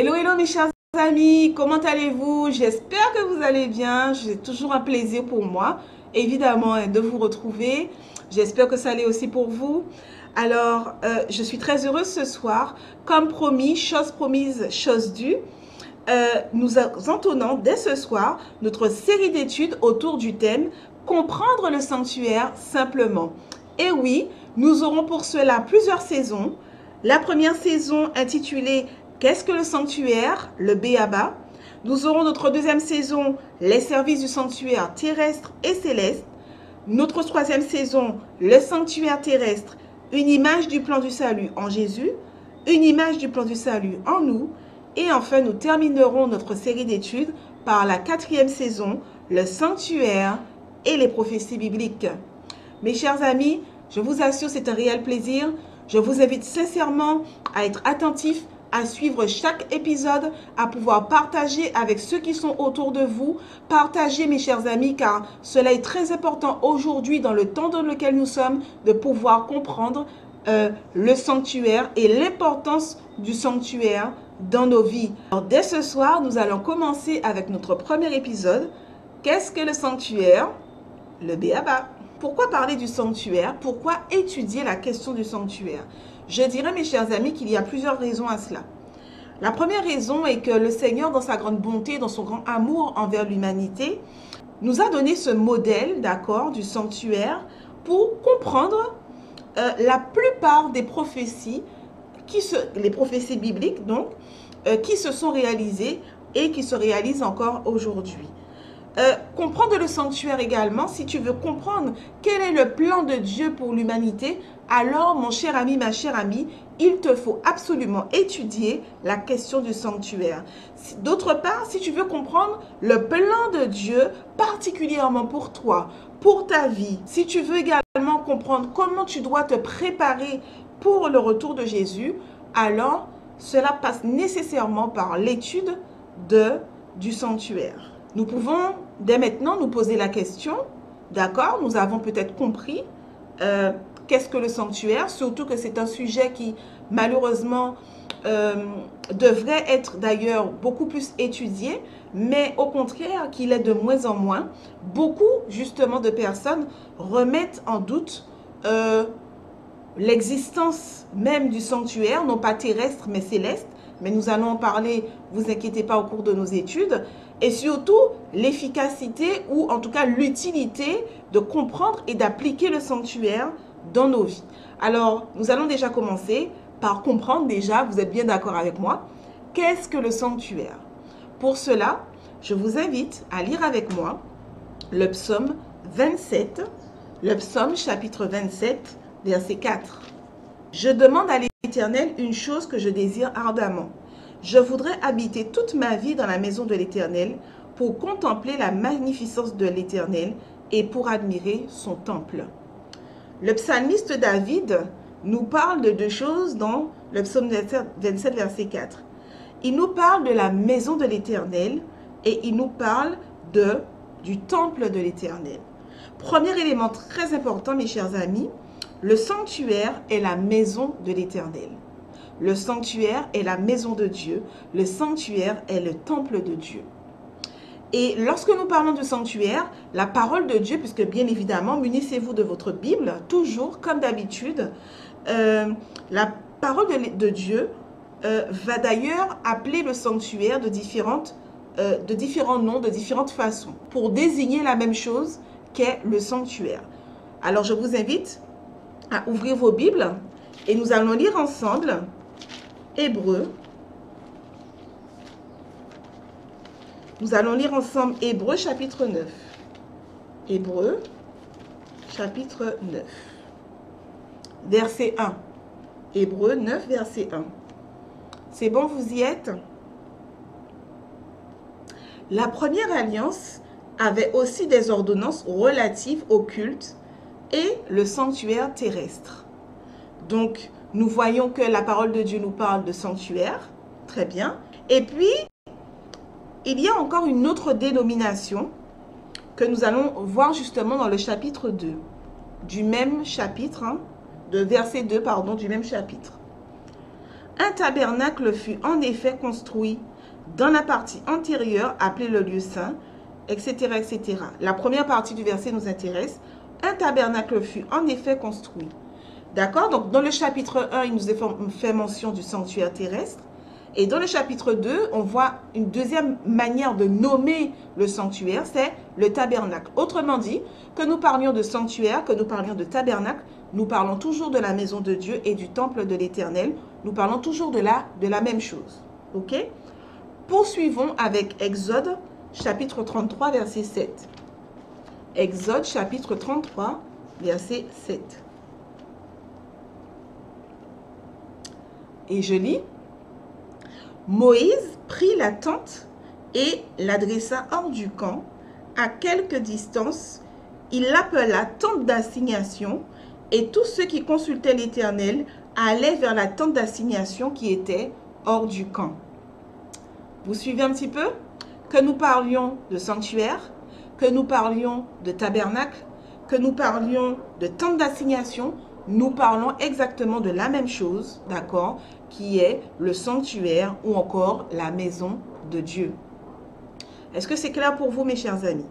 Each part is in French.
Hello, hello mes chers amis, comment allez-vous? J'espère que vous allez bien. C'est toujours un plaisir pour moi, évidemment, de vous retrouver. J'espère que ça l'est aussi pour vous. Alors, je suis très heureuse ce soir. Comme promis, chose promise, chose due. Nous entonnons dès ce soir notre série d'études autour du thème « Comprendre le sanctuaire simplement ». Et oui, nous aurons pour cela plusieurs saisons. La première saison intitulée « Qu'est-ce que le sanctuaire ?» le B.A.B.A. Nous aurons notre deuxième saison « Les services du sanctuaire terrestre et céleste ». Notre troisième saison « Le sanctuaire terrestre, une image du plan du salut en Jésus, une image du plan du salut en nous ». Et enfin, nous terminerons notre série d'études par la quatrième saison, le sanctuaire et les prophéties bibliques. Mes chers amis, je vous assure, c'est un réel plaisir. Je vous invite sincèrement à être attentifs, à suivre chaque épisode, à pouvoir partager avec ceux qui sont autour de vous. Partagez, mes chers amis, car cela est très important aujourd'hui, dans le temps dans lequel nous sommes, de pouvoir comprendre le sanctuaire et l'importance du sanctuaire dans nos vies. Alors, dès ce soir, nous allons commencer avec notre premier épisode. Qu'est-ce que le sanctuaire? Le B.A.B.A. Pourquoi parler du sanctuaire? Pourquoi étudier la question du sanctuaire? Je dirais, mes chers amis, qu'il y a plusieurs raisons à cela. La première raison est que le Seigneur, dans sa grande bonté, dans son grand amour envers l'humanité, nous a donné ce modèle, d'accord, du sanctuaire pour comprendre la plupart des prophéties, les prophéties bibliques, donc, qui se sont réalisées et qui se réalisent encore aujourd'hui. Comprendre le sanctuaire également, si tu veux comprendre quel est le plan de Dieu pour l'humanité, alors mon cher ami, ma chère amie, il te faut absolument étudier la question du sanctuaire. D'autre part, si tu veux comprendre le plan de Dieu particulièrement pour toi, pour ta vie, si tu veux également comprendre comment tu dois te préparer pour le retour de Jésus, alors cela passe nécessairement par l'étude du sanctuaire. Nous pouvons dès maintenant nous poser la question, d'accord, nous avons peut-être compris qu'est-ce que le sanctuaire, surtout que c'est un sujet qui malheureusement devrait être d'ailleurs beaucoup plus étudié, mais au contraire qu'il est de moins en moins. Beaucoup justement de personnes remettent en doute l'existence même du sanctuaire, non pas terrestre mais céleste, mais nous allons en parler, vous inquiétez pas, au cours de nos études, et surtout l'efficacité ou en tout cas l'utilité de comprendre et d'appliquer le sanctuaire dans nos vies. Alors, nous allons déjà commencer par comprendre déjà, vous êtes bien d'accord avec moi, qu'est-ce que le sanctuaire? Pour cela, je vous invite à lire avec moi le psaume 27, le psaume chapitre 27, verset 4. Je demande à l'Éternel une chose que je désire ardemment. Je voudrais habiter toute ma vie dans la maison de l'Éternel pour contempler la magnificence de l'Éternel et pour admirer son temple. Le psalmiste David nous parle de deux choses dans le psaume 27, verset 4. Il nous parle de la maison de l'Éternel et il nous parle du temple de l'Éternel. Premier élément très important, mes chers amis, le sanctuaire est la maison de l'Éternel. Le sanctuaire est la maison de Dieu. Le sanctuaire est le temple de Dieu. Et lorsque nous parlons de sanctuaire, la parole de Dieu, puisque bien évidemment, munissez-vous de votre Bible, toujours comme d'habitude, la parole de Dieu va d'ailleurs appeler le sanctuaire de différents noms, de différentes façons, pour désigner la même chose qu'est le sanctuaire. Alors je vous invite à ouvrir vos Bibles et nous allons lire ensemble Hébreux. Nous allons lire ensemble Hébreux chapitre 9. Hébreux chapitre 9. Verset 1. Hébreux 9, verset 1. C'est bon, vous y êtes? La première alliance avait aussi des ordonnances relatives au culte et le sanctuaire terrestre. Donc, nous voyons que la parole de Dieu nous parle de sanctuaire. Très bien. Et puis, il y a encore une autre dénomination que nous allons voir justement dans le chapitre 2. Du même chapitre, de verset 2, pardon, du même chapitre. Un tabernacle fut en effet construit dans la partie antérieure, appelée le lieu saint, etc., etc. La première partie du verset nous intéresse. Un tabernacle fut en effet construit. D'accord? Donc, dans le chapitre 1, il nous est fait mention du sanctuaire terrestre. Et dans le chapitre 2, on voit une deuxième manière de nommer le sanctuaire, c'est le tabernacle. Autrement dit, que nous parlions de sanctuaire, que nous parlions de tabernacle, nous parlons toujours de la maison de Dieu et du temple de l'Éternel. Nous parlons toujours de la même chose. Ok? Poursuivons avec Exode, chapitre 33, verset 7. Exode, chapitre 33, verset 7. Et je lis. Moïse prit la tente et l'adressa hors du camp, à quelque distance. Il l'appela tente d'assignation, et tous ceux qui consultaient l'Éternel allaient vers la tente d'assignation qui était hors du camp. Vous suivez un petit peu? Que nous parlions de sanctuaire, que nous parlions de tabernacle, que nous parlions de tente d'assignation, nous parlons exactement de la même chose, d'accord, qui est le sanctuaire ou encore la maison de Dieu. Est-ce que c'est clair pour vous, mes chers amis?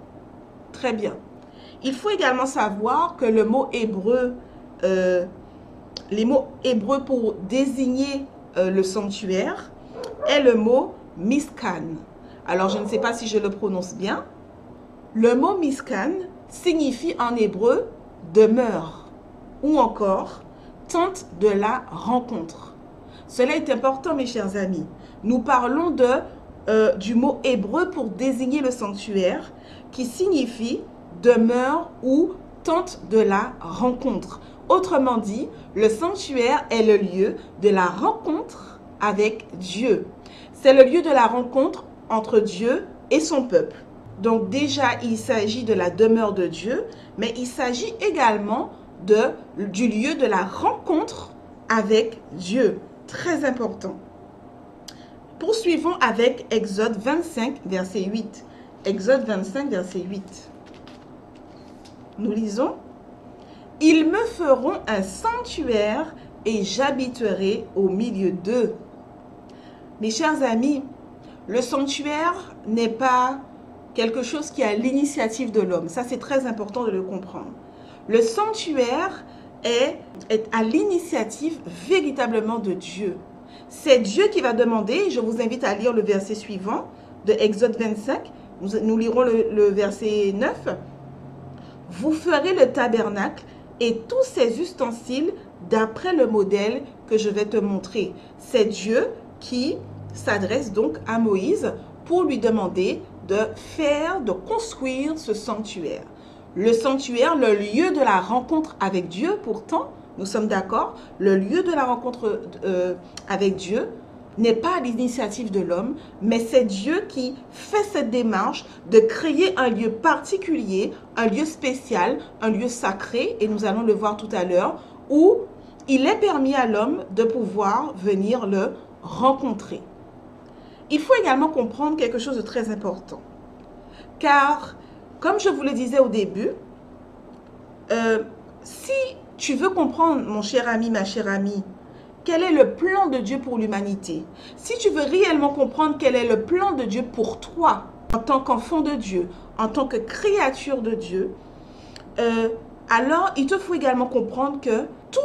Très bien. Il faut également savoir que le mot hébreu, les mots hébreux pour désigner le sanctuaire est le mot miskan. Alors, je ne sais pas si je le prononce bien. Le mot miskan signifie en hébreu demeure ou encore tente de la rencontre. Cela est important, mes chers amis. Nous parlons du mot hébreu pour désigner le sanctuaire qui signifie demeure ou tente de la rencontre. Autrement dit, le sanctuaire est le lieu de la rencontre avec Dieu. C'est le lieu de la rencontre entre Dieu et son peuple. Donc déjà, il s'agit de la demeure de Dieu, mais il s'agit également du lieu de la rencontre avec Dieu. Très important. Poursuivons avec Exode 25, verset 8. Exode 25, verset 8. Nous lisons. « Ils me feront un sanctuaire et j'habiterai au milieu d'eux. » Mes chers amis, le sanctuaire n'est pas quelque chose qui est à l'initiative de l'homme. Ça, c'est très important de le comprendre. Le sanctuaire est à l'initiative véritablement de Dieu. C'est Dieu qui va demander, je vous invite à lire le verset suivant de Exode 25, nous lirons le verset 9. « Vous ferez le tabernacle et tous ses ustensiles d'après le modèle que je vais te montrer. » C'est Dieu qui s'adresse donc à Moïse pour lui demander de construire ce sanctuaire. Le sanctuaire, le lieu de la rencontre avec Dieu, pourtant, nous sommes d'accord, le lieu de la rencontre avec Dieu n'est pas à l'initiative de l'homme, mais c'est Dieu qui fait cette démarche de créer un lieu particulier, un lieu spécial, un lieu sacré, et nous allons le voir tout à l'heure, où il est permis à l'homme de pouvoir venir le rencontrer. Il faut également comprendre quelque chose de très important, car comme je vous le disais au début, si tu veux comprendre, mon cher ami, ma chère amie, quel est le plan de Dieu pour l'humanité, si tu veux réellement comprendre quel est le plan de Dieu pour toi, en tant qu'enfant de Dieu, en tant que créature de Dieu, alors il te faut également comprendre que tout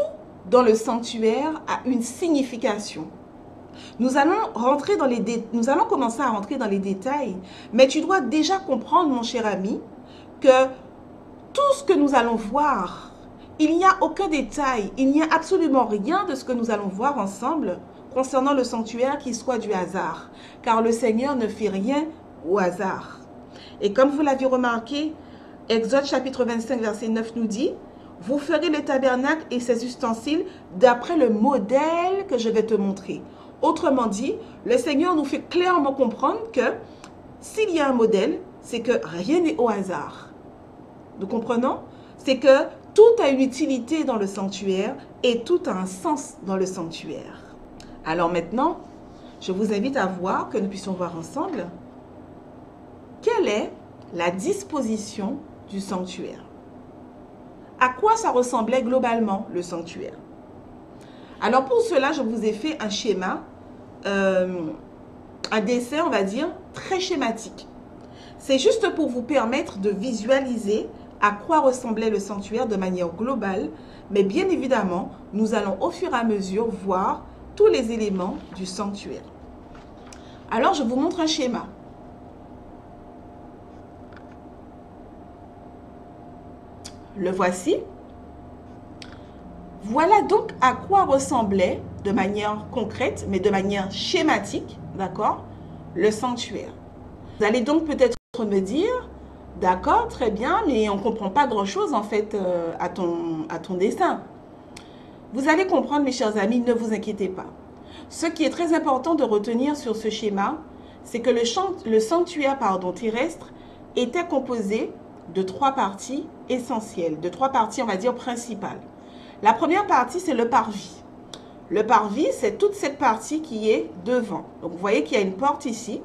dans le sanctuaire a une signification. Nous allons commencer à rentrer dans les détails, mais tu dois déjà comprendre, mon cher ami, que tout ce que nous allons voir, il n'y a aucun détail, il n'y a absolument rien de ce que nous allons voir ensemble concernant le sanctuaire qui soit du hasard, car le Seigneur ne fait rien au hasard. Et comme vous l'avez remarqué, Exode chapitre 25, verset 9 nous dit, « Vous ferez le tabernacle et ses ustensiles d'après le modèle que je vais te montrer. » Autrement dit, le Seigneur nous fait clairement comprendre que s'il y a un modèle, c'est que rien n'est au hasard. Nous comprenons? C'est que tout a une utilité dans le sanctuaire et tout a un sens dans le sanctuaire. Alors maintenant, je vous invite à voir, que nous puissions voir ensemble, quelle est la disposition du sanctuaire. À quoi ça ressemblait globalement le sanctuaire? Alors pour cela, je vous ai fait un schéma, un dessin, on va dire, très schématique. C'est juste pour vous permettre de visualiser à quoi ressemblait le sanctuaire de manière globale, mais bien évidemment, nous allons au fur et à mesure voir tous les éléments du sanctuaire. Alors, je vous montre un schéma. Le voici. Voilà donc à quoi ressemblait de manière concrète, mais de manière schématique, d'accord, le sanctuaire. Vous allez donc peut-être me dire, d'accord, très bien, mais on ne comprend pas grand-chose en fait à ton dessin. Vous allez comprendre, mes chers amis, ne vous inquiétez pas. Ce qui est très important de retenir sur ce schéma, c'est que le sanctuaire terrestre était composé de 3 parties essentielles, de 3 parties, on va dire, principales. La première partie, c'est le parvis. Le parvis, c'est toute cette partie qui est devant. Donc, vous voyez qu'il y a une porte ici.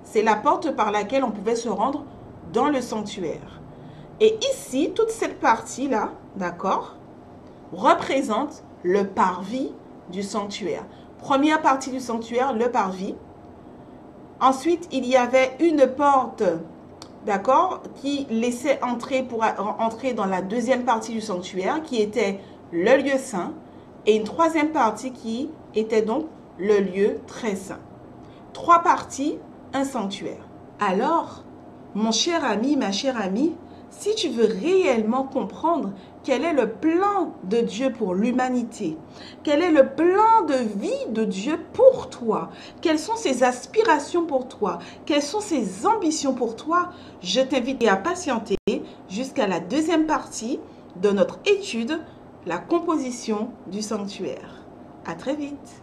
C'est la porte par laquelle on pouvait se rendre dans le sanctuaire. Et ici, toute cette partie-là, d'accord, représente le parvis du sanctuaire. Première partie du sanctuaire, le parvis. Ensuite, il y avait une porte, d'accord, qui laissait entrer pour entrer dans la deuxième partie du sanctuaire, qui était le lieu saint. Et une troisième partie qui était donc le lieu très saint. 3 parties, un sanctuaire. Alors, mon cher ami, ma chère amie, si tu veux réellement comprendre quel est le plan de Dieu pour l'humanité, quel est le plan de vie de Dieu pour toi, quelles sont ses aspirations pour toi, quelles sont ses ambitions pour toi, je t'invite à patienter jusqu'à la deuxième partie de notre étude, la composition du sanctuaire. À très vite.